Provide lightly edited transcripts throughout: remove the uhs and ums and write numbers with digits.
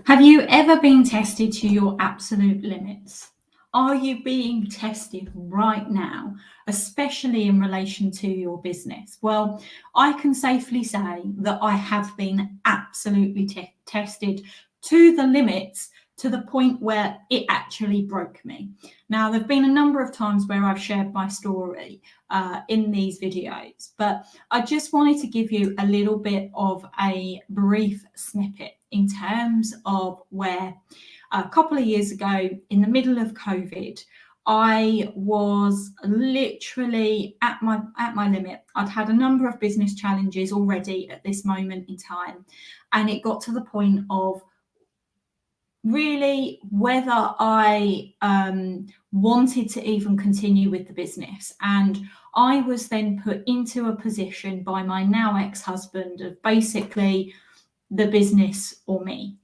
Have you ever been tested to your absolute limits? Are you being tested right now, especially in relation to your business? Well, I can safely say that I have been absolutely tested to the limits, to the point where it actually broke me. Now, there have been a number of times where I've shared my story in these videos, but I just wanted to give you a little bit of a brief snippet in terms of where a couple of years ago, in the middle of COVID, I was literally at my limit. I'd had a number of business challenges already at this moment in time, and it got to the point of really whether I wanted to even continue with the business. And I was then put into a position by my now ex-husband of basically the business or me.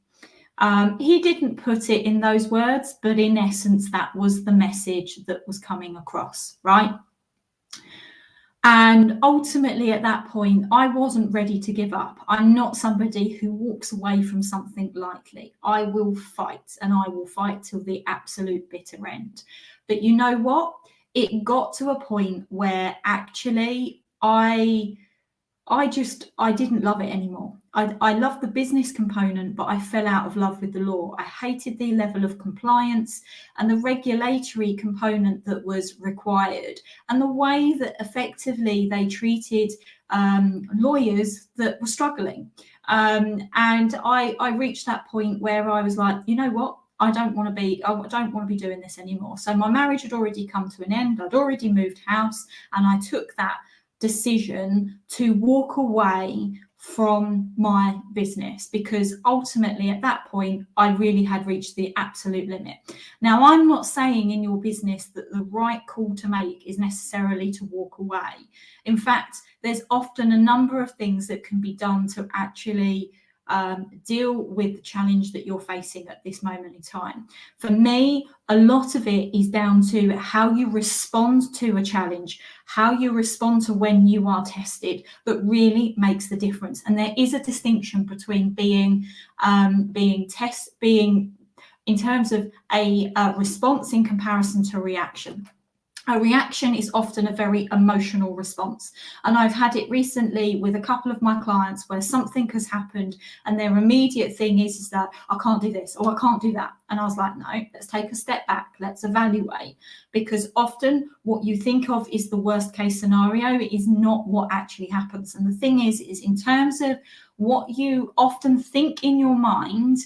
He didn't put it in those words, but in essence, that was the message that was coming across, right? And ultimately, at that point, I wasn't ready to give up. I'm not somebody who walks away from something lightly. I will fight, and I will fight till the absolute bitter end. But you know what? It got to a point where actually I didn't love it anymore. I loved the business component, but I fell out of love with the law. I hated the level of compliance and the regulatory component that was required, and the way that effectively they treated lawyers that were struggling. And I reached that point where I was like, you know what? I don't want to be doing this anymore. So my marriage had already come to an end. I'd already moved house, and I took that decision to walk away from my business, because ultimately at that point I really had reached the absolute limit. Now, I'm not saying in your business that the right call to make is necessarily to walk away. In fact, there's often a number of things that can be done to actually deal with the challenge that you're facing at this moment in time. For me, a lot of it is down to how you respond to a challenge, how you respond to when you are tested, that really makes the difference. And there is a distinction between being in terms of a response in comparison to reaction. A reaction is often a very emotional response. And I've had it recently with a couple of my clients where something has happened and their immediate thing is that I can't do this or I can't do that. And I was like, no, let's take a step back. Let's evaluate. Because often what you think of is the worst case scenario. It is not what actually happens. And the thing is in terms of what you often think in your mind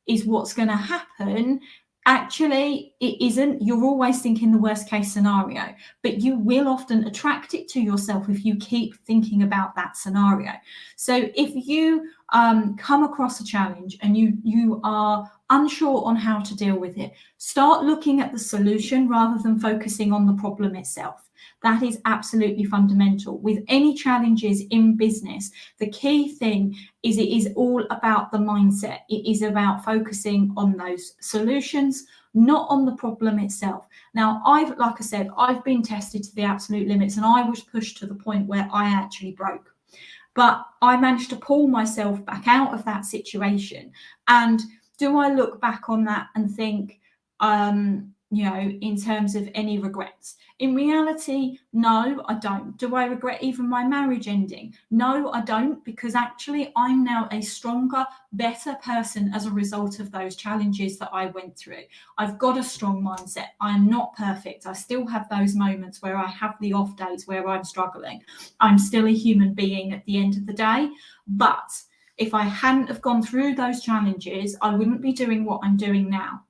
is what's going to happen, actually, it isn't. You're always thinking the worst case scenario, but you will often attract it to yourself if you keep thinking about that scenario. So if you come across a challenge and you are unsure on how to deal with it, start looking at the solution rather than focusing on the problem itself. That is absolutely fundamental. With any challenges in business, the key thing is it is all about the mindset. It is about focusing on those solutions, not on the problem itself. Now, like I said, I've been tested to the absolute limits, and I was pushed to the point where I actually broke. But I managed to pull myself back out of that situation. And do I look back on that and think, in terms of any regrets? In reality, no, I don't. Do I regret even my marriage ending? No, I don't, because actually I'm now a stronger, better person as a result of those challenges that I went through. I've got a strong mindset. I'm not perfect. I still have those moments where I have the off days where I'm struggling. I'm still a human being at the end of the day. But if I hadn't have gone through those challenges, I wouldn't be doing what I'm doing now.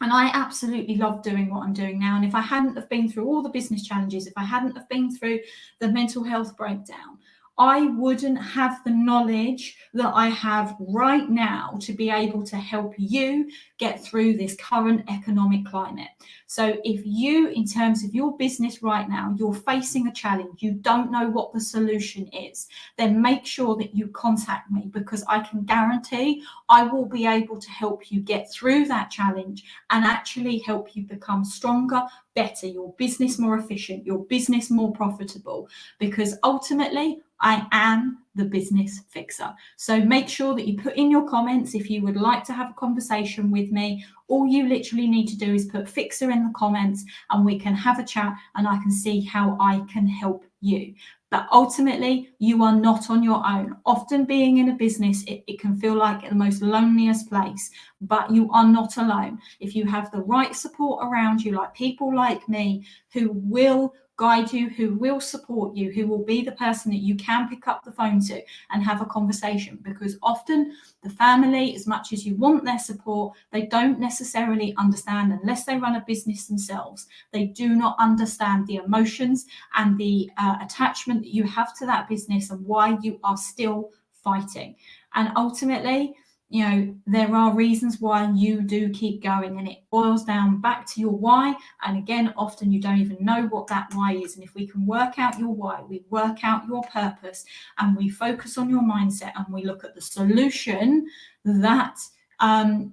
And I absolutely love doing what I'm doing now. And if I hadn't have been through all the business challenges, if I hadn't have been through the mental health breakdown, I wouldn't have the knowledge that I have right now to be able to help you get through this current economic climate. So if you, in terms of your business right now, you're facing a challenge, you don't know what the solution is, then make sure that you contact me, because I can guarantee I will be able to help you get through that challenge and actually help you become stronger, better, your business more efficient, your business more profitable, because ultimately I am the business fixer. So make sure that you put in your comments if you would like to have a conversation with me. All you literally need to do is put fixer in the comments and we can have a chat and I can see how I can help you. But ultimately, you are not on your own. Often being in a business, it can feel like the most loneliest place, but you are not alone. If you have the right support around you, like people like me who will guide you, who will support you, who will be the person that you can pick up the phone to and have a conversation, because often the family, as much as you want their support, they don't necessarily understand, unless they run a business themselves, they do not understand the emotions and the attachment that you have to that business and why you are still fighting. And ultimately, you know, there are reasons why you do keep going, and it boils down back to your why. And again, often you don't even know what that why is. And if we can work out your why, we work out your purpose, and we focus on your mindset, and we look at the solution that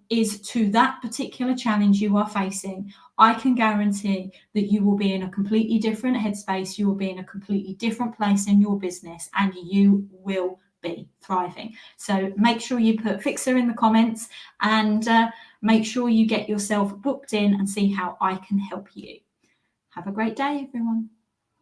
is to that particular challenge you are facing, I can guarantee that you will be in a completely different headspace. You will be in a completely different place in your business, and you will be thriving. So make sure you put fixer in the comments, and make sure you get yourself booked in and see how I can help you. Have a great day, everyone.